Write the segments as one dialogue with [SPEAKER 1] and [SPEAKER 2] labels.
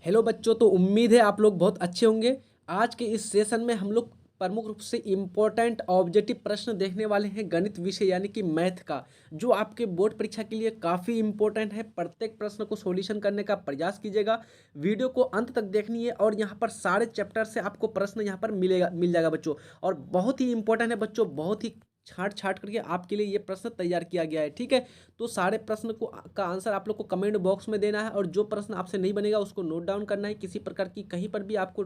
[SPEAKER 1] Hello बच्चों, तो उम्मीद है आप लोग बहुत अच्छे होंगे। आज के इस सेशन में हम लोग प्रमुख रूप से इम्पोर्टेंट ऑब्जेक्टिव प्रश्न देखने वाले हैं गणित विषय यानी कि मैथ का, जो आपके बोर्ड परीक्षा के लिए काफ़ी इम्पोर्टेंट है। प्रत्येक प्रश्न को सॉल्यूशन करने का प्रयास कीजिएगा। वीडियो को अंत तक देखनी है और यहाँ पर सारे चैप्टर से आपको प्रश्न यहाँ पर मिल जाएगा बच्चों। और बहुत ही इंपॉर्टेंट है बच्चों, बहुत ही छांट छांट करके आपके लिए ये प्रश्न तैयार किया गया है। ठीक है, तो सारे प्रश्न को का आंसर आप लोग को कमेंट बॉक्स में देना है और जो प्रश्न आपसे नहीं बनेगा उसको नोट डाउन करना है। किसी प्रकार की कहीं पर भी आपको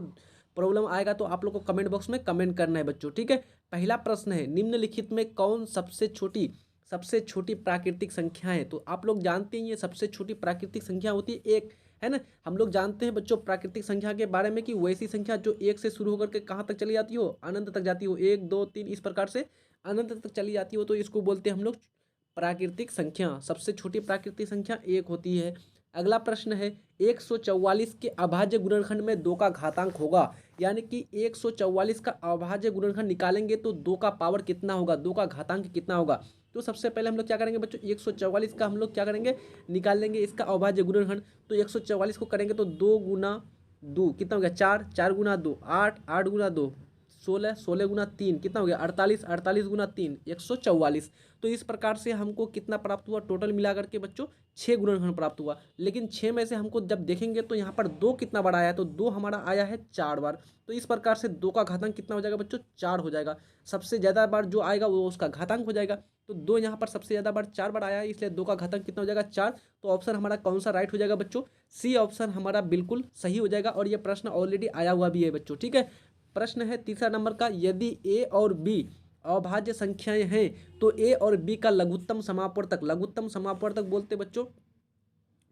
[SPEAKER 1] प्रॉब्लम आएगा तो आप लोग को कमेंट बॉक्स में कमेंट करना है बच्चों। ठीक है, पहला प्रश्न है, निम्नलिखित में कौन सबसे छोटी प्राकृतिक संख्या है? तो आप लोग जानते हैं ये सबसे छोटी प्राकृतिक संख्या होती है एक, है ना। हम लोग जानते हैं बच्चों प्राकृतिक संख्या के बारे में कि वैसी संख्या जो एक से शुरू होकर के कहाँ तक चली जाती हो, अनंत तक जाती हो, एक दो तीन इस प्रकार से अनंत तक चली जाती हो, तो इसको बोलते हैं हम लोग प्राकृतिक संख्या। सबसे छोटी प्राकृतिक संख्या एक होती है। अगला प्रश्न है, 144 के अभाज्य गुणनखंड में 2 का घातांक होगा, यानी कि 144 का अभाज्य गुणनखंड निकालेंगे तो 2 का पावर कितना होगा, 2 का घातांक कितना होगा। तो सबसे पहले हम लोग क्या करेंगे बच्चों, 144 का हम लोग क्या करेंगे, निकाल लेंगे इसका अभाज्य गुणनखंड। तो 144 को करेंगे तो 2 गुना 2 कितना हो गया, 4, 4 गुना 2 8, 8 गुना 2 16, 16 गुना 3 कितना हो गया, 48, 48 गुना 3 144। तो इस प्रकार से हमको कितना प्राप्त हुआ, टोटल मिला करके बच्चों 6 गुणनखंड प्राप्त हुआ। लेकिन 6 में से हमको जब देखेंगे तो यहाँ पर 2 कितना बार आया है, तो 2 हमारा आया है 4 बार। तो इस प्रकार से 2 का घातांक कितना हो जाएगा बच्चों, 4 हो जाएगा। सबसे ज़्यादा बार जो आएगा वो उसका घातांक हो जाएगा। तो 2 यहाँ पर सबसे ज़्यादा बार 4 बार आया है, इसलिए 2 का घातांक कितना हो जाएगा, 4। तो ऑप्शन हमारा कौन सा राइट हो जाएगा बच्चों, सी ऑप्शन हमारा बिल्कुल सही हो जाएगा। और ये प्रश्न ऑलरेडी आया हुआ भी है बच्चों। ठीक है, प्रश्न है तीसरा नंबर का, यदि ए और बी अभाज्य संख्याएं हैं तो ए और बी का लघुत्तम समापवर्तक बोलते बच्चों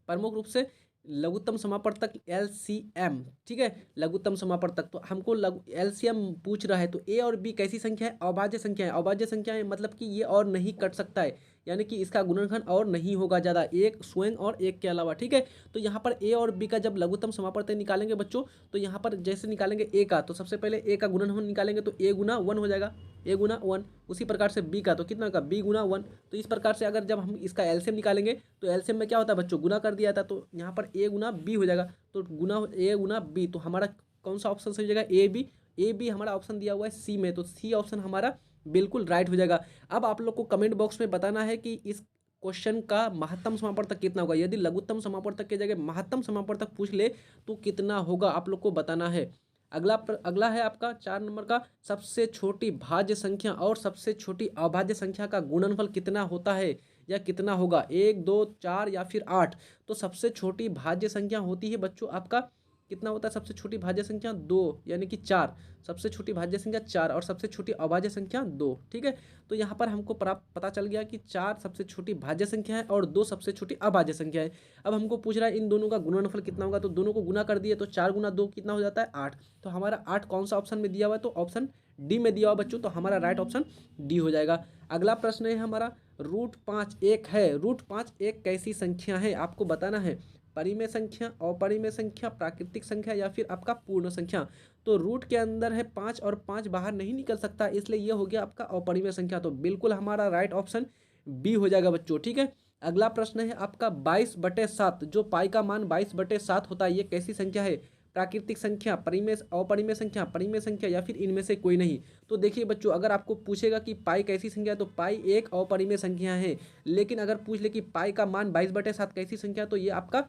[SPEAKER 1] प्रमुख रूप से लघुत्तम समापवर्तक एलसीएम। ठीक है, लघुत्तम समापवर्तक, तो हमको एलसीएम पूछ रहा है। तो ए और बी कैसी संख्या है, अभाज्य संख्या है। अभाज्य संख्या है मतलब कि ये और नहीं कट सकता है, यानी कि इसका गुणनखंड और नहीं होगा ज़्यादा, एक स्वयं और एक के अलावा। ठीक है, तो यहाँ पर ए और बी का जब लघुत्तम समापवर्तक निकालेंगे बच्चों, तो यहाँ पर जैसे निकालेंगे ए का, तो सबसे पहले ए का गुणनखंड निकालेंगे तो ए गुना 1 हो जाएगा, ए गुना 1। उसी प्रकार से बी का तो कितना होगा, बी गुना 1। तो इस प्रकार से अगर जब हम इसका एलसीएम निकालेंगे तो एलसीएम में क्या होता है बच्चों, गुना कर दिया था, तो यहाँ पर ए गुना बी हो जाएगा। तो गुना ए गुना बी, तो हमारा कौन सा ऑप्शन सही हो जाएगा, ए बी। ए बी हमारा ऑप्शन दिया हुआ है सी में, तो सी ऑप्शन हमारा बिल्कुल राइट हो जाएगा। अब आप लोग को कमेंट बॉक्स में बताना है कि इस क्वेश्चन का महत्तम समापवर्तक कितना होगा। यदि लघुत्तम समापवर्तक की जगह महत्तम समापवर्तक पूछ ले तो कितना होगा, आप लोग को बताना है। अगला है आपका 4 नंबर का, सबसे छोटी भाज्य संख्या और सबसे छोटी अभाज्य संख्या का गुणनफल कितना होता है या कितना होगा, 1, 2, 4 या फिर 8। तो सबसे छोटी भाज्य संख्या होती है बच्चों आपका कितना होता है, सबसे छोटी भाज्य संख्या 2 यानी कि 4। सबसे छोटी भाज्य संख्या 4 और सबसे छोटी अभाज्य संख्या 2। ठीक है, तो यहाँ पर हमको पता चल गया कि 4 सबसे छोटी भाज्य संख्या है और 2 सबसे छोटी अभाज्य संख्या है। अब हमको पूछ रहा है इन दोनों का गुणनफल कितना होगा, तो दोनों को गुना कर दिए तो 4 गुना 2 कितना हो जाता है, 8। तो हमारा 8 कौन सा ऑप्शन में दिया हुआ है, तो ऑप्शन डी में दिया हुआ बच्चों, तो हमारा राइट ऑप्शन डी हो जाएगा। अगला प्रश्न है हमारा, √5 एक है, √5 एक कैसी संख्या है, आपको बताना है। परिमेय संख्या, अपरिमेय संख्या, प्राकृतिक संख्या या फिर आपका पूर्ण संख्या। तो रूट के अंदर है 5 और 5 बाहर नहीं निकल सकता, इसलिए ये हो गया आपका अपरिमेय संख्या। तो बिल्कुल हमारा राइट ऑप्शन बी हो जाएगा बच्चों। ठीक है, अगला प्रश्न है आपका 22/7, जो पाई का मान 22/7 होता है, ये कैसी संख्या है, प्राकृतिक संख्या, परिमेय, अपरिमेय संख्या, परिमेय संख्या या फिर इनमें से कोई नहीं। तो देखिए बच्चों, अगर आपको पूछेगा कि पाई कैसी संख्या है तो पाई एक अपरिमेय संख्या है। लेकिन अगर पूछ ले कि पाई का मान 22/7 कैसी संख्या, तो ये आपका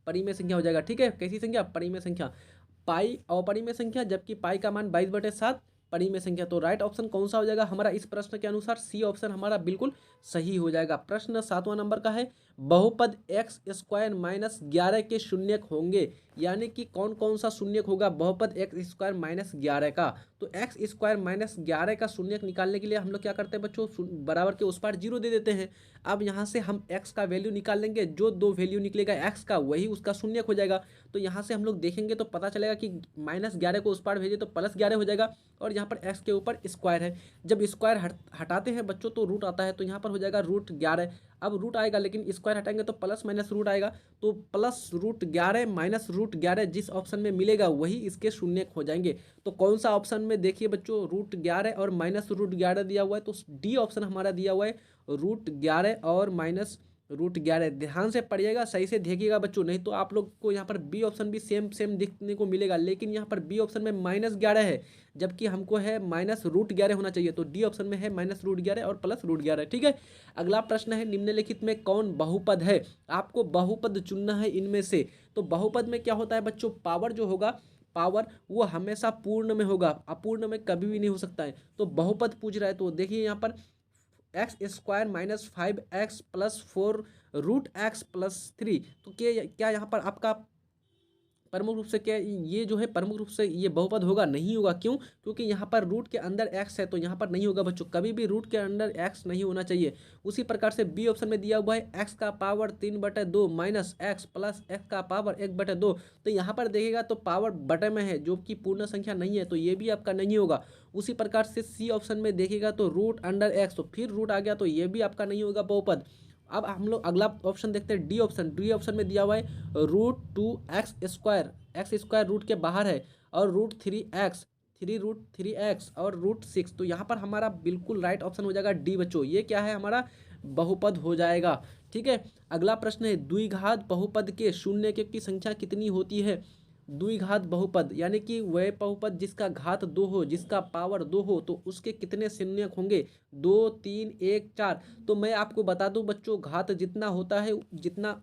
[SPEAKER 1] परिमेय संख्या हो जाएगा। ठीक है, कैसी संख्या, परिमेय संख्या। पाई अपरिमेय संख्या, जबकि पाई का मान 22/7 परिमेय संख्या। तो राइट ऑप्शन कौन सा हो जाएगा हमारा इस प्रश्न के अनुसार, सी ऑप्शन हमारा बिल्कुल सही हो जाएगा। प्रश्न 7वां नंबर का है, बहुपद x² - 11 के शून्यक होंगे, यानी कि कौन कौन सा शून्यक होगा बहुपद x² - 11 का। तो x² - 11 का शून्यक निकालने के लिए हम लोग क्या करते हैं बच्चों, बराबर के उस पार 0 दे देते हैं। अब यहाँ से हम x का वैल्यू निकाल लेंगे, जो 2 वैल्यू निकलेगा x का वही उसका शून्यक हो जाएगा। तो यहाँ से हम लोग देखेंगे तो पता चलेगा कि -11 को उस पार भेजे तो +11 हो जाएगा, और यहाँ पर x के ऊपर स्क्वायर है। जब स्क्वायर हटाते हैं बच्चों तो रूट आता है, तो यहाँ पर हो जाएगा √11। अब रूट आएगा लेकिन स्क्वायर हटाएंगे तो प्लस माइनस रूट आएगा, तो +√11 - √11 जिस ऑप्शन में मिलेगा वही इसके शून्यक हो जाएंगे। तो कौन सा ऑप्शन में देखिए बच्चों, √11 और -√11 दिया हुआ है, तो डी ऑप्शन हमारा दिया हुआ है, √11 और √11। ध्यान से पढ़िएगा, सही से देखिएगा बच्चों, नहीं तो आप लोग को यहाँ पर बी ऑप्शन भी सेम सेम दिखने को मिलेगा, लेकिन यहाँ पर बी ऑप्शन में -11 है, जबकि हमको है -√11 होना चाहिए। तो डी ऑप्शन में है -√11 और +√11। ठीक है। अगला प्रश्न है, निम्नलिखित में कौन बहुपद है? आपको बहुपद चुनना है इनमें से। तो बहुपद में क्या होता है बच्चों, पावर जो होगा, पावर वो हमेशा पूर्ण में होगा, अपूर्ण में कभी भी नहीं हो सकता है। तो बहुपद पूछ रहा है, तो देखिए यहाँ पर x² - 5x+4 √x+3। तो क्या यहाँ पर आपका प्रमुख रूप से क्या ये जो है प्रमुख रूप से ये बहुपद होगा? नहीं होगा। क्यों? क्योंकि यहाँ पर रूट के अंदर x है, तो यहाँ पर नहीं होगा बच्चों, कभी भी रूट के अंदर x नहीं होना चाहिए। उसी प्रकार से बी ऑप्शन में दिया हुआ है x का power 3/2 minus x plus x का पावर 1/2। तो यहाँ पर देखिएगा तो पावर बटे में है, जो कि पूर्ण संख्या नहीं है, तो ये भी आपका नहीं होगा। उसी प्रकार से सी ऑप्शन में देखिएगा तो √x, तो फिर रूट आ गया, तो ये भी आपका नहीं होगा बहुपद। अब हम लोग अगला ऑप्शन देखते हैं, डी ऑप्शन। डी ऑप्शन में दिया हुआ है √2x², x² रूट के बाहर है, और √3x, 3√3x और √6। तो यहाँ पर हमारा बिल्कुल राइट ऑप्शन हो जाएगा डी बच्चों। ये क्या है, हमारा बहुपद हो जाएगा। ठीक है। अगला प्रश्न है, द्विघात बहुपद के शून्य की संख्या कितनी होती है? द्विघात बहुपद यानी कि वह बहुपद जिसका घात 2 हो, जिसका पावर 2 हो, तो उसके कितने शून्यक होंगे? 2, 3, 1, 4। तो मैं आपको बता दूं बच्चों, घात जितना होता है, जितना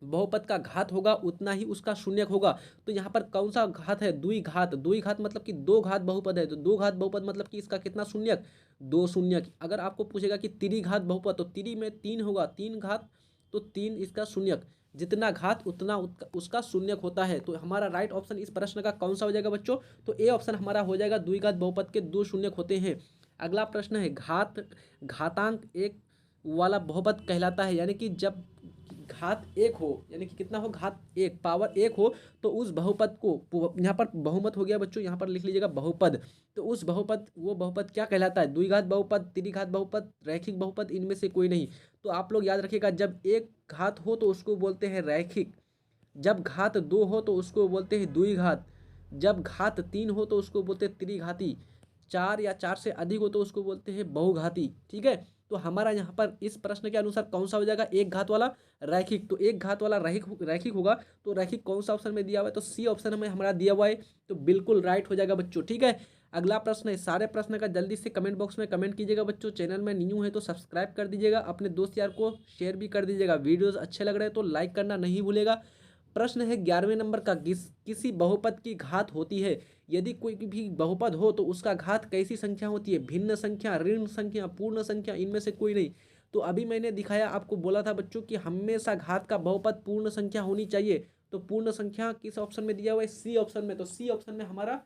[SPEAKER 1] बहुपद का घात होगा उतना ही उसका शून्यक होगा। तो यहाँ पर कौन सा घात है? द्विघात। द्विघात मतलब कि दो घात बहुपद है, तो दो घात बहुपद मतलब कि इसका कितना शून्यक? 2 शून्यक। अगर आपको पूछेगा कि त्रिघात बहुपद, तो त्रि में 3 होगा, 3 घात, तो 3 इसका शून्यक। जितना घात उतना उसका शून्यक होता है। तो हमारा राइट ऑप्शन इस प्रश्न का कौन सा हो जाएगा बच्चों? तो ए ऑप्शन हमारा हो जाएगा, द्विघात बहुपद के 2 शून्यक होते हैं। अगला प्रश्न है, घातांक 1 वाला बहुपद कहलाता है, यानी कि जब घात 1 हो, यानी कि कितना हो, घात 1, पावर 1 हो, तो उस बहुपद को, यहाँ पर बहुमत हो गया बच्चों, यहाँ पर लिख लीजिएगा बहुपद। तो उस बहुपद, वो बहुपद क्या कहलाता है? द्विघात बहुपद, त्रिघात बहुपद, रैखिक बहुपद, इनमें से कोई नहीं। तो आप लोग याद रखिएगा, जब एक घात हो तो उसको बोलते हैं रैखिक, जब घात 2 हो तो उसको बोलते हैं द्विघात, जब घात 3 हो तो उसको बोलते हैं त्रिघाती, 4 या 4 से अधिक हो तो उसको बोलते हैं बहुघाती। ठीक है। तो हमारा यहाँ पर इस प्रश्न के अनुसार कौन सा हो जाएगा? एक घात वाला रैखिक। तो एक घात वाला रैखिक होगा, तो रैखिक कौन सा ऑप्शन में दिया हुआ है? तो सी ऑप्शन में हमारा दिया हुआ है, तो बिल्कुल राइट हो जाएगा बच्चों। ठीक है। अगला प्रश्न है, सारे प्रश्न का जल्दी से कमेंट बॉक्स में कमेंट कीजिएगा बच्चों। चैनल में न्यू है तो सब्सक्राइब कर दीजिएगा, अपने दोस्त यार को शेयर भी कर दीजिएगा। वीडियोस अच्छे लग रहे हैं तो लाइक करना नहीं भूलेगा। प्रश्न है 11वें नंबर का, किसी बहुपद की घात होती है। यदि कोई भी बहुपद हो तो उसका घात कैसी संख्या होती है? भिन्न संख्या, ऋण संख्या, पूर्ण संख्या, इनमें से कोई नहीं। तो अभी मैंने दिखाया, आपको बोला था बच्चों कि हमेशा घात का बहुपद पूर्ण संख्या होनी चाहिए। तो पूर्ण संख्या किस ऑप्शन में दिया हुआ है? सी ऑप्शन में। तो सी ऑप्शन में हमारा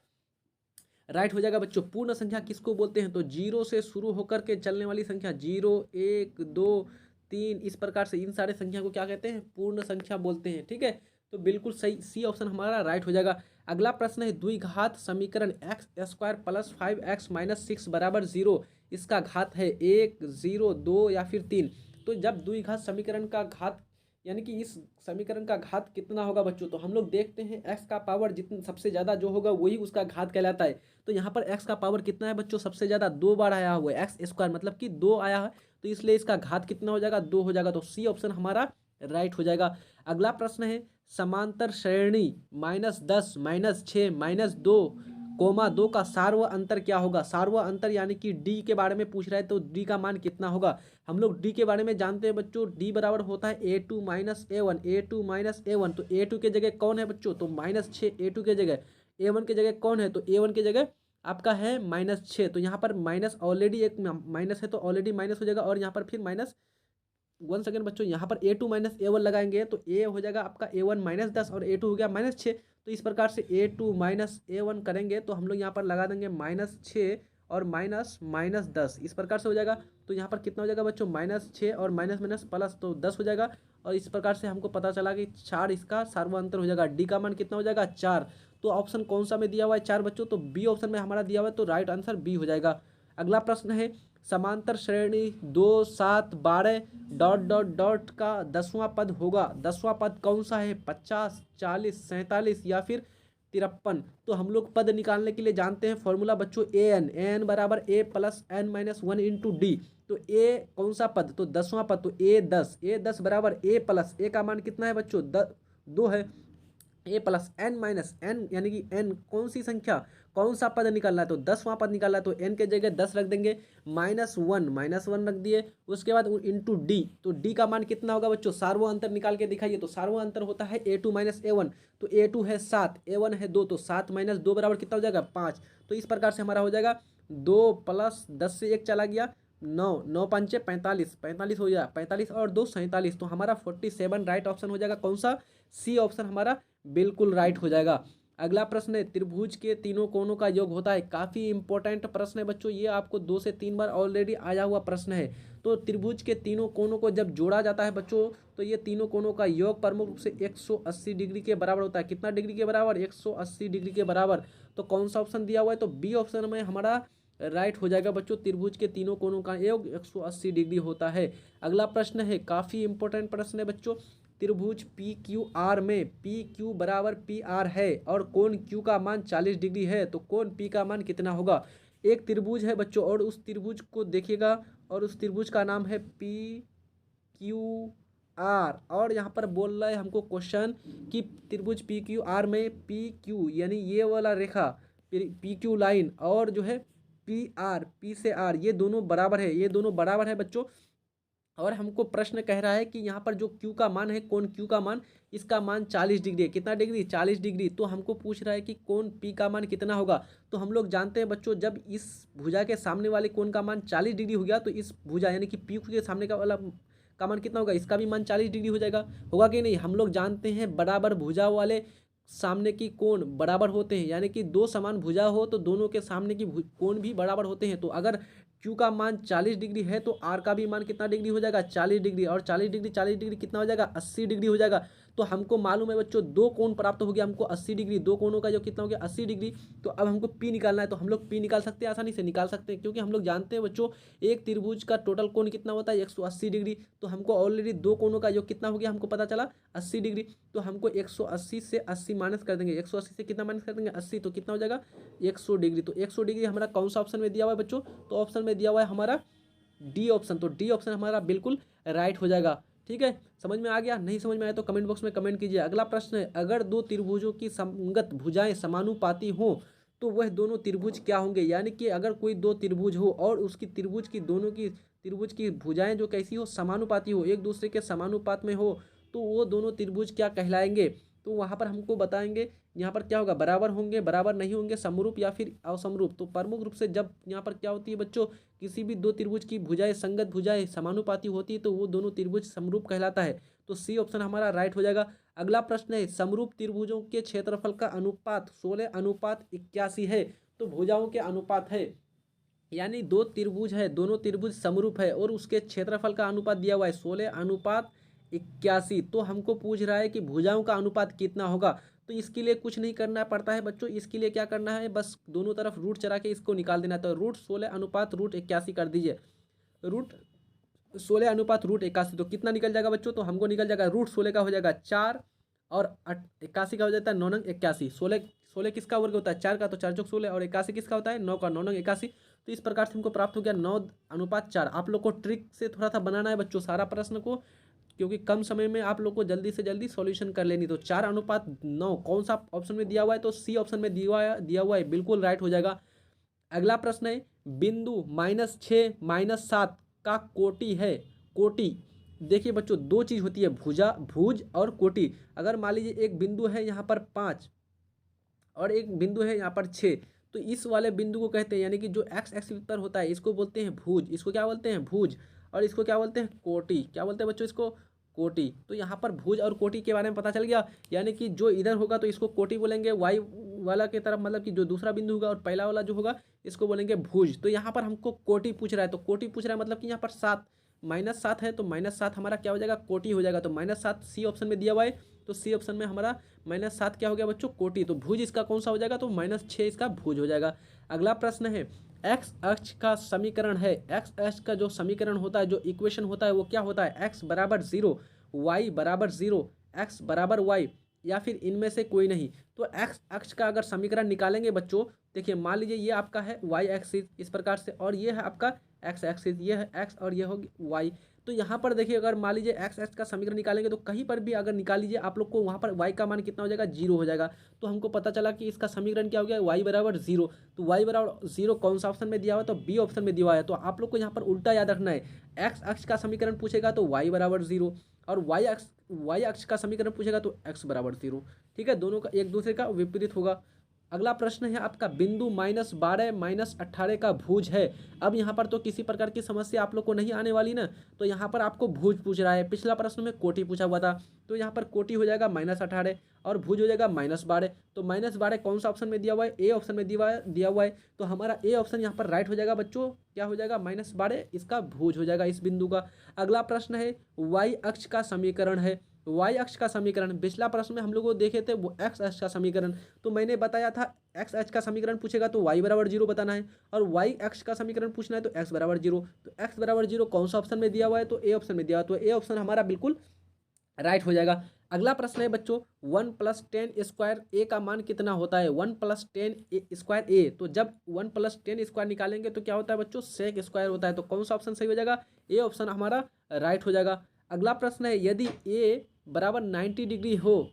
[SPEAKER 1] राइट हो जाएगा बच्चों। पूर्ण संख्या किसको बोलते हैं? तो 0 से शुरू होकर के चलने वाली संख्या, 0, 1, 2, 3, इस प्रकार से इन सारे संख्या को क्या कहते हैं? पूर्ण संख्या बोलते हैं। ठीक है। तो बिल्कुल सही, सी ऑप्शन हमारा राइट हो जाएगा। अगला प्रश्न है, द्विघात समीकरण x² + 5x - 6 = 0, इसका घात है 1, 0, 2 या फिर 3। तो जब द्विघात समीकरण का घात, यानी कि इस समीकरण का घात कितना होगा बच्चों? तो हम लोग देखते हैं, x का पावर जितना सबसे ज़्यादा जो होगा वही उसका घात कहलाता है। तो यहाँ पर x का पावर कितना है बच्चों? सबसे ज़्यादा 2 बार आया हुआ है, x² मतलब कि 2 आया है, तो इसलिए इसका घात कितना हो जाएगा? 2 हो जाएगा। तो सी ऑप्शन हमारा राइट हो जाएगा। अगला प्रश्न है, समांतर श्रेणी -10, -6, -2, 2 का सार्व अंतर क्या होगा? सार्व अंतर यानी कि डी के बारे में पूछ रहा है, तो डी का मान कितना होगा? हम लोग डी के बारे में जानते हैं बच्चों, डी बराबर होता है A2 - A1, A2 - A1। तो A2 के जगह कौन है बच्चों? तो -6 A2 के जगह। A1 के जगह कौन है? तो A1 के जगह आपका है -6। तो यहाँ पर माइनस, ऑलरेडी एक माइनस है तो ऑलरेडी माइनस हो जाएगा, और यहाँ पर फिर माइनस, 1 सेकेंड बच्चों, यहाँ पर A2 - A1 लगाएंगे तो A हो जाएगा आपका A1 -10 और A2 हो गया -6। तो इस प्रकार से A2 - A1 करेंगे तो हम लोग यहाँ पर लगा देंगे -6 और -10, इस प्रकार से हो जाएगा। तो यहाँ पर कितना हो जाएगा बच्चों? -6 और माइनस माइनस प्लस, तो 10 हो जाएगा। और इस प्रकार से हमको पता चला कि 4 इसका सार्वअंतर हो जाएगा। डी का मान कितना हो जाएगा? 4। तो ऑप्शन कौन सा में दिया हुआ है? 4 बच्चों। तो बी ऑप्शन में हमारा दिया हुआ है, तो राइट आंसर बी हो जाएगा। अगला प्रश्न है, समांतर श्रेणी 2, 7, 12 ... का 10वां पद होगा। 10वां पद कौन सा है? 50, 40, 47 या फिर 53। तो हम लोग पद निकालने के लिए जानते हैं फॉर्मूला बच्चों, an बराबर a + n - 1 × d। तो ए कौन सा पद, तो 10वां पद, तो ए 10 बराबर ए प्लस ए का मान कितना है बच्चों 2 है, ए प्लस एन माइनस एन यानी कि एन कौन सी संख्या, कौन सा पद निकालना है, तो 10वां पद निकालना है, तो एन के जगह 10 रख देंगे, -1 रख दिए। उसके बाद इंटू डी, तो डी का मान कितना होगा बच्चों, सार्वो अंतर निकाल के दिखाइए, तो सार्वो अंतर होता है A2 माइनस A1, तो A2 है 7, A1 है 2, तो 7 माइनस 2 बराबर कितना हो जाएगा 5। तो इस प्रकार से हमारा हो जाएगा 2 प्लस 10 से 1 चला गया 9, 9 पंचे 45, 45 हो गया, 45 और 2 47, तो हमारा 47 राइट ऑप्शन हो जाएगा। कौन सा, सी ऑप्शन हमारा बिल्कुल राइट हो जाएगा। अगला प्रश्न है, त्रिभुज के तीनों कोणों का योग होता है। काफ़ी इंपॉर्टेंट प्रश्न है बच्चों, ये आपको 2 से 3 बार ऑलरेडी आया हुआ प्रश्न है। तो त्रिभुज के तीनों कोणों को जब जोड़ा जाता है बच्चों, तो ये तीनों कोणों का योग प्रमुख रूप से 180 डिग्री के बराबर होता है। कितना डिग्री के बराबर, 180 डिग्री के बराबर। तो कौन सा ऑप्शन दिया हुआ है, तो बी ऑप्शन में हमारा राइट हो जाएगा बच्चों। त्रिभुज के तीनों कोणों का योग 180 डिग्री होता है। अगला प्रश्न है, काफ़ी इंपॉर्टेंट प्रश्न है बच्चों, त्रिभुज पी क्यू आर में पी क्यू बराबर पी आर है और कोण क्यू का मान 40 डिग्री है, तो कोण पी का मान कितना होगा। एक त्रिभुज है बच्चों और उस त्रिभुज को देखिएगा और उस त्रिभुज का नाम है पी क्यू आर, और यहाँ पर बोल रहा है हमको क्वेश्चन कि त्रिभुज पी क्यू आर में पी क्यू यानी ये वाला रेखा पी क्यू लाइन और जो है पी आर, पी से आर, ये दोनों बराबर है, ये दोनों बराबर है बच्चों। और हमको प्रश्न कह रहा है कि यहाँ पर जो क्यू का मान है, कोण क्यू का मान, इसका मान 40 डिग्री है। कितना डिग्री, 40 डिग्री। तो हमको पूछ रहा है कि कोण पी का मान कितना होगा। तो हम लोग जानते हैं बच्चों, जब इस भुजा के सामने वाले कोण का मान 40 डिग्री हो गया, तो इस भुजा यानी कि पी के सामने का वाला का मान कितना होगा, इसका भी मान 40 डिग्री हो जाएगा। होगा कि नहीं, हम लोग जानते हैं बराबर भुजा वाले सामने की कोण बराबर होते हैं, यानी कि दो समान भुजा हो तो दोनों के सामने की कोण भी बराबर होते हैं। तो अगर Q का मान 40 डिग्री है तो R का भी मान कितना डिग्री हो जाएगा, 40 डिग्री, और 40 डिग्री कितना हो जाएगा, 80 डिग्री हो जाएगा। तो हमको मालूम है बच्चों, दो कोण प्राप्त हो गया हमको 80 डिग्री, दो कोणों का जो कितना हो गया 80 डिग्री। तो अब हमको P निकालना है, तो हम लोग P निकाल सकते हैं, आसानी से निकाल सकते हैं, क्योंकि हम लोग जानते हैं बच्चों एक त्रिभुज का टोटल कोण कितना होता है 180 डिग्री। तो हमको ऑलरेडी दो कोणों का जो कितना हो गया हमको पता चला 80 डिग्री। तो हमको 180 से 80 माइनस कर देंगे, 180 से कितना माइनस कर देंगे 80, तो कितना हो जाएगा 100 डिग्री। तो 100 डिग्री हमारा कौन सा ऑप्शन में दिया हुआ है बच्चों, तो ऑप्शन में दिया हुआ है हमारा डी ऑप्शन। तो डी ऑप्शन हमारा बिल्कुल राइट हो जाएगा। ठीक है, समझ में आ गया, नहीं समझ में आया तो कमेंट बॉक्स में कमेंट कीजिए। अगला प्रश्न है, अगर दो त्रिभुजों की संगत भुजाएं समानुपाती हों तो वह दोनों त्रिभुज क्या होंगे। यानी कि अगर कोई दो त्रिभुज हो और उसकी त्रिभुज की दोनों की त्रिभुज की भुजाएं जो कैसी हो, समानुपाती हो, एक दूसरे के समानुपात में हो, तो वो दोनों त्रिभुज क्या कहलाएंगे। तो वहाँ पर हमको बताएंगे यहाँ पर क्या होगा, बराबर होंगे, बराबर नहीं होंगे, समरूप या फिर असमरूप। तो प्रमुख रूप से जब यहाँ पर क्या होती है बच्चों, किसी भी दो त्रिभुज की भुजाएं संगत भुजाएं समानुपाती होती है तो वो दोनों त्रिभुज समरूप कहलाता है। तो सी ऑप्शन हमारा राइट हो जाएगा। अगला प्रश्न है, समरूप त्रिभुजों के क्षेत्रफल का अनुपात 16:81 है। तो भुजाओं के अनुपात है, यानी दो त्रिभुज है, दोनों त्रिभुज समरूप है और उसके क्षेत्रफल का अनुपात दिया हुआ है 16:81। तो हमको पूछ रहा है कि भुजाओं का अनुपात कितना होगा। तो इसके लिए कुछ नहीं करना पड़ता है बच्चों, इसके लिए क्या करना है, बस दोनों तरफ रूट चला के इसको निकाल देना। तो √16:√81 कर दीजिए, √16:√81। तो कितना निकल जाएगा बच्चों, तो हमको निकल जाएगा √16 का हो जाएगा 4 और 81 का हो जाता है 9 9 81। 16 किसका वर्ग होता है 4 का, तो 4 चौक 16, और 81 किसका होता है 9 का, 9 9 81। तो इस प्रकार से हमको प्राप्त हो गया 9:4। आप लोग को ट्रिक से थोड़ा सा बनाना है बच्चों सारा प्रश्न को, क्योंकि कम समय में आप लोग को जल्दी से जल्दी सॉल्यूशन कर लेनी। तो 4:9 कौन सा ऑप्शन में दिया हुआ है, तो सी ऑप्शन में दिया हुआ है, बिल्कुल राइट हो जाएगा। अगला प्रश्न है, बिंदु -6 -7 का कोटि है। कोटि देखिए बच्चों, दो चीज होती है, भुज और कोटि। अगर मान लीजिए एक बिंदु है यहाँ पर 5 और एक बिंदु है यहाँ पर 6, तो इस वाले बिंदु को कहते हैं, यानी कि जो एक्स एक्सिस पर होता है इसको बोलते हैं भुज। इसको क्या बोलते हैं, भुज। और इसको क्या बोलते हैं, कोटि। क्या बोलते हैं बच्चों, इसको कोटि। तो यहाँ पर भुज और कोटि के बारे में पता चल गया। यानी कि जो इधर होगा तो इसको कोटि बोलेंगे, वाई वाला की तरफ, मतलब कि जो दूसरा बिंदु होगा, और पहला वाला जो होगा इसको बोलेंगे भुज। तो यहाँ पर हमको कोटि पूछ रहा है, तो कोटि पूछ रहा है मतलब कि यहाँ पर 7 -7 है, तो -7 हमारा क्या हो जाएगा, कोटि हो जाएगा। तो -7 सी ऑप्शन में दिया हुआ है, तो सी ऑप्शन में हमारा -7 क्या हो गया बच्चों, कोटि। तो भुज इसका कौन सा हो जाएगा, तो -6 इसका भुज हो जाएगा। अगला प्रश्न है, एक्स अक्ष का समीकरण है। एक्स अक्ष का जो समीकरण होता है, जो इक्वेशन होता है, वो क्या होता है, एक्स बराबर 0, वाई बराबर 0, एक्स बराबर वाई, या फिर इनमें से कोई नहीं। तो एक्स अक्ष का अगर समीकरण निकालेंगे बच्चों, देखिए मान लीजिए ये आपका है वाई एक्सिस इस प्रकार से, और ये है आपका एक्स एक्सिस ये है एक्स और ये होगी वाई। तो यहाँ पर देखिए अगर मान लीजिए एक्स एक्स का समीकरण निकालेंगे तो कहीं पर भी अगर निकाल लीजिए आप लोग को वहाँ पर वाई का मान कितना हो जाएगा, जीरो हो जाएगा। तो हमको पता चला कि इसका समीकरण क्या हो गया, वाई बराबर जीरो। तो वाई बराबर जीरो कौन सा ऑप्शन में दिया हुआ है, तो बी ऑप्शन में दिया हुआ है। तो आप लोग को यहाँ पर उल्टा याद रखना है, एक्स अक्ष का समीकरण पूछेगा तो वाई बराबर जीरो, और वाई अक्ष का समीकरण पूछेगा तो एक्स बराबर जीरो। ठीक है, दोनों का एक दूसरे का विपरीत होगा। अगला प्रश्न है आपका, बिंदु -12 -18 का भुज है। अब यहाँ पर तो किसी प्रकार की समस्या आप लोग को नहीं आने वाली ना, तो यहाँ पर आपको भुज पूछ रहा है। पिछला प्रश्न में कोटि पूछा हुआ था, तो यहाँ पर कोटि हो जाएगा -18 और भुज हो जाएगा -12। तो -12 कौन सा ऑप्शन में दिया हुआ है, ए ऑप्शन में दिया हुआ है। तो हमारा ए ऑप्शन यहाँ पर राइट हो जाएगा बच्चों, क्या हो जाएगा, -12 इसका भुज हो जाएगा इस बिंदु का। अगला प्रश्न है, वाई अक्ष का समीकरण है। वाई अक्ष का समीकरण पिछला प्रश्न में हम लोग देखे थे वो एक्स अक्ष का समीकरण, तो मैंने बताया था एक्स अक्ष का समीकरण पूछेगा तो वाई बराबर जीरो बताना है, और वाई अक्ष का समीकरण पूछना है तो एक्स बराबर जीरो। तो एक्स बराबर जीरो कौन सा ऑप्शन में दिया हुआ है, तो ए ऑप्शन में दिया हुआ, तो ए ऑप्शन हमारा बिल्कुल राइट हो जाएगा। अगला प्रश्न है बच्चों, 1 + 10 स्क्वायर ए का मान कितना होता है, 1 + 10 स्क्वायर ए। तो जब 1 + 10 स्क्वायर निकालेंगे तो क्या होता है बच्चों, सेक स्क्वायर होता है। तो कौन सा ऑप्शन सही हो जाएगा, ए ऑप्शन हमारा राइट हो जाएगा। अगला प्रश्न है, यदि ए बराबर 90 डिग्री हो,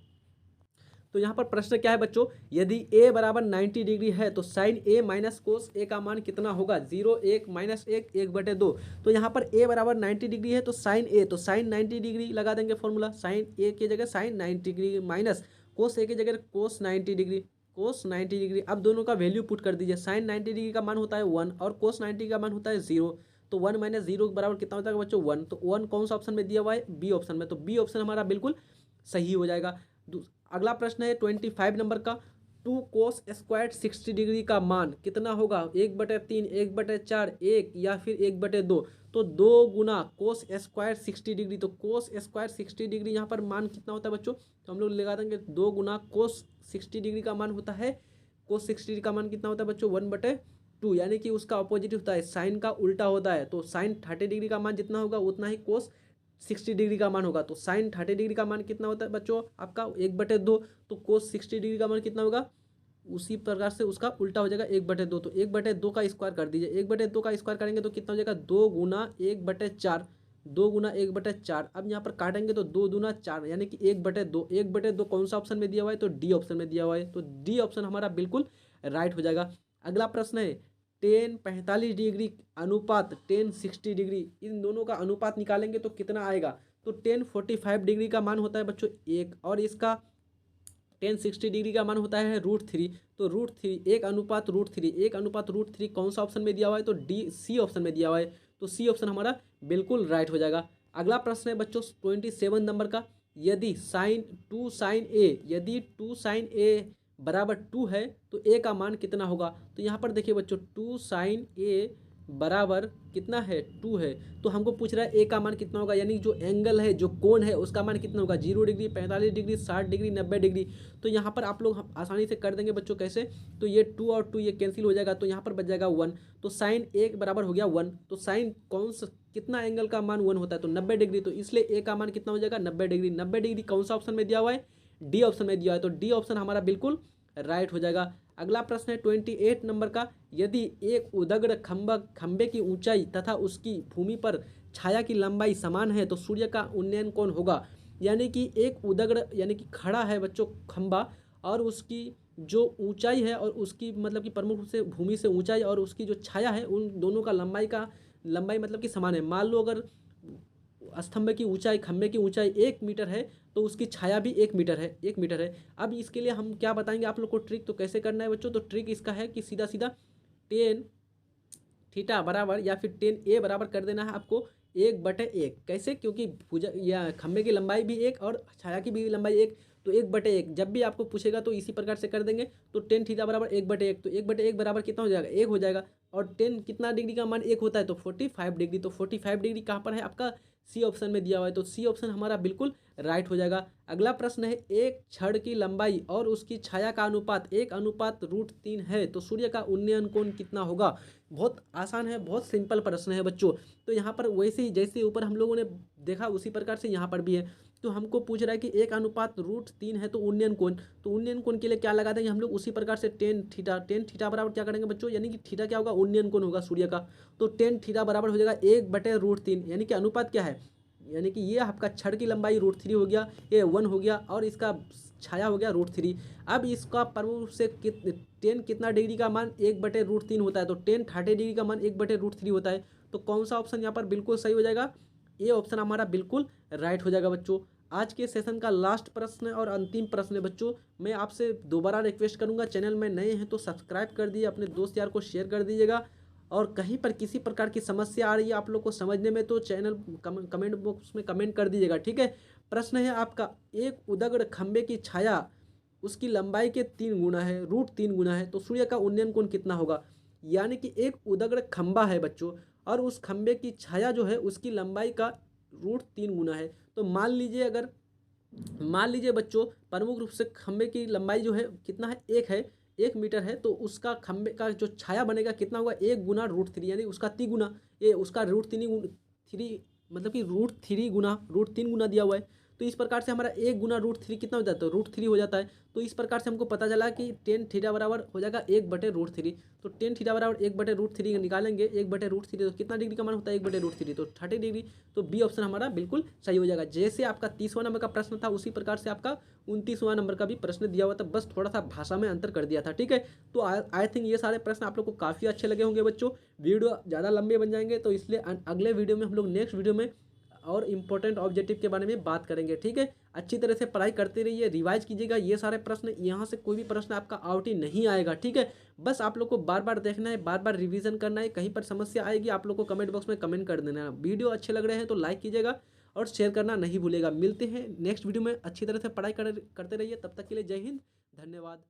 [SPEAKER 1] तो यहाँ पर प्रश्न क्या है बच्चों, यदि ए बराबर 90 डिग्री है तो साइन ए माइनस कोस ए का मान कितना होगा, 0 1 -1 1/2। तो यहाँ पर ए बराबर 90 डिग्री है तो साइन ए, तो साइन 90 डिग्री लगा देंगे फॉर्मूला, साइन ए की जगह साइन 90 डिग्री माइनस कोस ए की जगह कोस 90 डिग्री, कोस 90 डिग्री। अब दोनों का वैल्यू पुट कर दीजिए, साइन 90 डिग्री का मान होता है 1 और कोस 90 का मान होता है 0। तो 1 - 0 बराबर कितना होता है बच्चों, 1। तो 1 कौन सा ऑप्शन में दिया हुआ है, बी ऑप्शन में। तो बी ऑप्शन हमारा बिल्कुल सही हो जाएगा। अगला प्रश्न है 25 नंबर का, 2 कोस स्क्वायर 60 डिग्री का मान कितना होगा, 1/3 1/4 1 या फिर 1/2। तो 2 गुना कोस स्क्वायर 60 डिग्री, तो कोस स्क्वायर 60 डिग्री यहाँ पर मान कितना होता है बच्चों, तो हम लोग लगा देंगे 2 गुना कोस 60 डिग्री का मान होता है, कोस 60 डिग्री का मान कितना होता है बच्चों, 1/2, यानी कि उसका अपोजिट होता है, साइन का उल्टा होता है। तो साइन 30 डिग्री का मान जितना होगा उतना ही कोस 60 डिग्री का मान होगा। तो साइन 30 डिग्री का मान कितना होता है बच्चों आपका, 1/2। तो कोस 60 डिग्री का मान कितना होगा, उसी प्रकार से उसका उल्टा हो जाएगा 1/2। तो 1/2 का स्क्वायर कर दीजिए, 1/2 का स्क्वायर करेंगे तो कितना हो जाएगा, 2 गुना 1/4, 2 गुना 1/4। अब यहाँ पर काटेंगे तो 2 दूना 4, यानी कि 1/2। 1/2 कौन सा ऑप्शन में दिया हुआ है, तो डी ऑप्शन में दिया हुआ है। तो डी ऑप्शन हमारा बिल्कुल राइट हो जाएगा। अगला प्रश्न है, 10 45 डिग्री अनुपात 10 60 डिग्री, इन दोनों का अनुपात निकालेंगे तो कितना आएगा, तो 10 45 डिग्री का मान होता है बच्चों 1, और इसका 10 60 डिग्री का मान होता है √3। तो √3 1/√3, 1/√3 कौन सा ऑप्शन में दिया हुआ है, तो डी सी ऑप्शन में दिया हुआ है। तो सी ऑप्शन हमारा बिल्कुल राइट हो जाएगा। अगला प्रश्न है बच्चों 27 नंबर का, यदि साइन 2 साइन ए, यदि 2 साइन ए बराबर 2 है तो ए का मान कितना होगा। तो यहाँ पर देखिए बच्चों 2 साइन ए बराबर कितना है, 2 है। तो हमको पूछ रहा है ए का मान कितना होगा, यानी जो एंगल है, जो कोण है, उसका मान कितना होगा, 0 डिग्री 45 डिग्री 60 डिग्री 90 डिग्री। तो यहाँ पर आप लोग आसानी से कर देंगे बच्चों, कैसे, तो ये 2 और 2 ये कैंसिल हो जाएगा, तो यहाँ पर बच जाएगा 1। तो साइन ए बराबर हो गया 1। तो साइन कौन सा कितना एंगल का मान 1 होता है, तो 90 डिग्री। तो इसलिए ए का मान कितना हो जाएगा, 90 डिग्री। 90 डिग्री कौन सा ऑप्शन में दिया हुआ है, डी ऑप्शन में दिया हुआ है। तो डी ऑप्शन हमारा बिल्कुल राइट हो जाएगा। अगला प्रश्न है 28 नंबर का, यदि एक उदग्र खंबे की ऊंचाई तथा उसकी भूमि पर छाया की लंबाई समान है तो सूर्य का उन्नयन कोण होगा। यानी कि एक उदग्र यानी कि खड़ा है बच्चों खंबा, और उसकी जो ऊंचाई है और उसकी मतलब कि प्रमुख रूप से भूमि से ऊंचाई और उसकी जो छाया है, उन दोनों का लंबाई मतलब कि समान है। मान लो अगर स्तंभ की ऊंचाई, खंबे की ऊंचाई 1 मीटर है तो उसकी छाया भी 1 मीटर है, 1 मीटर है। अब इसके लिए हम क्या बताएंगे आप लोग को ट्रिक, तो कैसे करना है बच्चों, तो ट्रिक इसका है कि सीधा सीधा 10 थीटा बराबर या फिर 10 ए बराबर कर देना है आपको 1/1। कैसे, क्योंकि भुजा या खंबे की लंबाई भी 1 और छाया की भी लंबाई 1, तो 1/1 जब भी आपको पूछेगा तो इसी प्रकार से कर देंगे। तो 10 थीटा बराबर 1/1, तो 1/1 बराबर कितना हो जाएगा, 1 हो जाएगा। और 10 कितना डिग्री का मान 1 होता है, तो 45 डिग्री। तो 45 डिग्री कहाँ पर है आपका, सी ऑप्शन में दिया हुआ है। तो सी ऑप्शन हमारा बिल्कुल राइट हो जाएगा। अगला प्रश्न है, एक छड़ की लंबाई और उसकी छाया का अनुपात 1/√3 है तो सूर्य का उन्नयन कोण कितना होगा। बहुत आसान है, बहुत सिंपल प्रश्न है बच्चों। तो यहाँ पर वैसे ही जैसे ऊपर हम लोगों ने देखा उसी प्रकार से यहाँ पर भी है। तो हमको पूछ रहा है कि 1/√3 है तो उन्नयन कोण, तो उन्नयन कोण के लिए क्या लगा देंगे हम लोग उसी प्रकार से टेन थीटा बराबर क्या करेंगे बच्चों, यानी कि थीटा क्या होगा, उन्नयन कोण होगा सूर्य का, तो टेन थीटा बराबर हो जाएगा 1/√3, यानी कि अनुपात क्या है, यानी कि ये आपका छड़ की लंबाई √3 हो गया, ये 1 हो गया और इसका छाया हो गया √3। अब इसका प्रमुख रूप से टेन कितना डिग्री का मान 1/√3 होता है, तो टेन 30 डिग्री का मान 1/√3 होता है। तो कौन सा ऑप्शन यहाँ पर बिल्कुल सही हो जाएगा, ये ऑप्शन हमारा बिल्कुल राइट हो जाएगा बच्चों। आज के सेशन का लास्ट प्रश्न और अंतिम प्रश्न है बच्चों, मैं आपसे दोबारा रिक्वेस्ट करूंगा, चैनल में नए हैं तो सब्सक्राइब कर दीजिए, अपने दोस्त यार को शेयर कर दीजिएगा, और कहीं पर किसी प्रकार की समस्या आ रही है आप लोग को समझने में तो चैनल कमेंट बॉक्स में कमेंट कर दीजिएगा, ठीक है। प्रश्न है आपका, एक उदग्र खंबे की छाया उसकी लंबाई के 3 गुना है, √3 गुना है, तो सूर्य का उन्नयन कोण कितना होगा। यानी कि एक उदग्र खंबा है बच्चों और उस खंबे की छाया जो है उसकी लंबाई का √3 गुना है। तो मान लीजिए बच्चों प्रमुख रूप से खंबे की लंबाई जो है कितना है, 1 मीटर है, तो उसका खंबे का जो छाया बनेगा कितना होगा, 1 × √3, यानी उसका 3 गुना, ये उसका √3 मतलब कि √3 गुना दिया हुआ है। तो इस प्रकार से हमारा 1 × √3 कितना हो जाता है, √3 हो जाता है। तो इस प्रकार से हमको पता चला कि टेन थीटा बराबर हो जाएगा 1/√3। तो टेन थीटा बराबर 1/√3 निकालेंगे, 1/√3 तो कितना डिग्री का मान होता है 1/√3, तो 30 डिग्री। तो बी ऑप्शन हमारा बिल्कुल सही हो जाएगा। जैसे आपका 30वां नंबर का प्रश्न था उसी प्रकार से आपका 29वां नंबर का भी प्रश्न दिया हुआ था, बस थोड़ा सा भाषा में अंतर कर दिया था, ठीक है। तो आई थिंक ये सारे प्रश्न आप लोग को काफ़ी अच्छे लगे होंगे बच्चों। वीडियो ज़्यादा लंबे बन जाएंगे तो इसलिए अगले वीडियो में हम लोग नेक्स्ट वीडियो में और इम्पोर्टेंट ऑब्जेक्टिव के बारे में बात करेंगे, ठीक है। अच्छी तरह से पढ़ाई करते रहिए, रिवाइज कीजिएगा ये सारे प्रश्न, यहाँ से कोई भी प्रश्न आपका आउट ही नहीं आएगा, ठीक है। बस आप लोग को बार बार देखना है, बार बार रिवीजन करना है, कहीं पर समस्या आएगी आप लोग को कमेंट बॉक्स में कमेंट कर देना है। वीडियो अच्छे लग रहे हैं तो लाइक कीजिएगा और शेयर करना नहीं भूलेगा। मिलते हैं नेक्स्ट वीडियो में, अच्छी तरह से पढ़ाई करते रहिए, तब तक के लिए जय हिंद, धन्यवाद।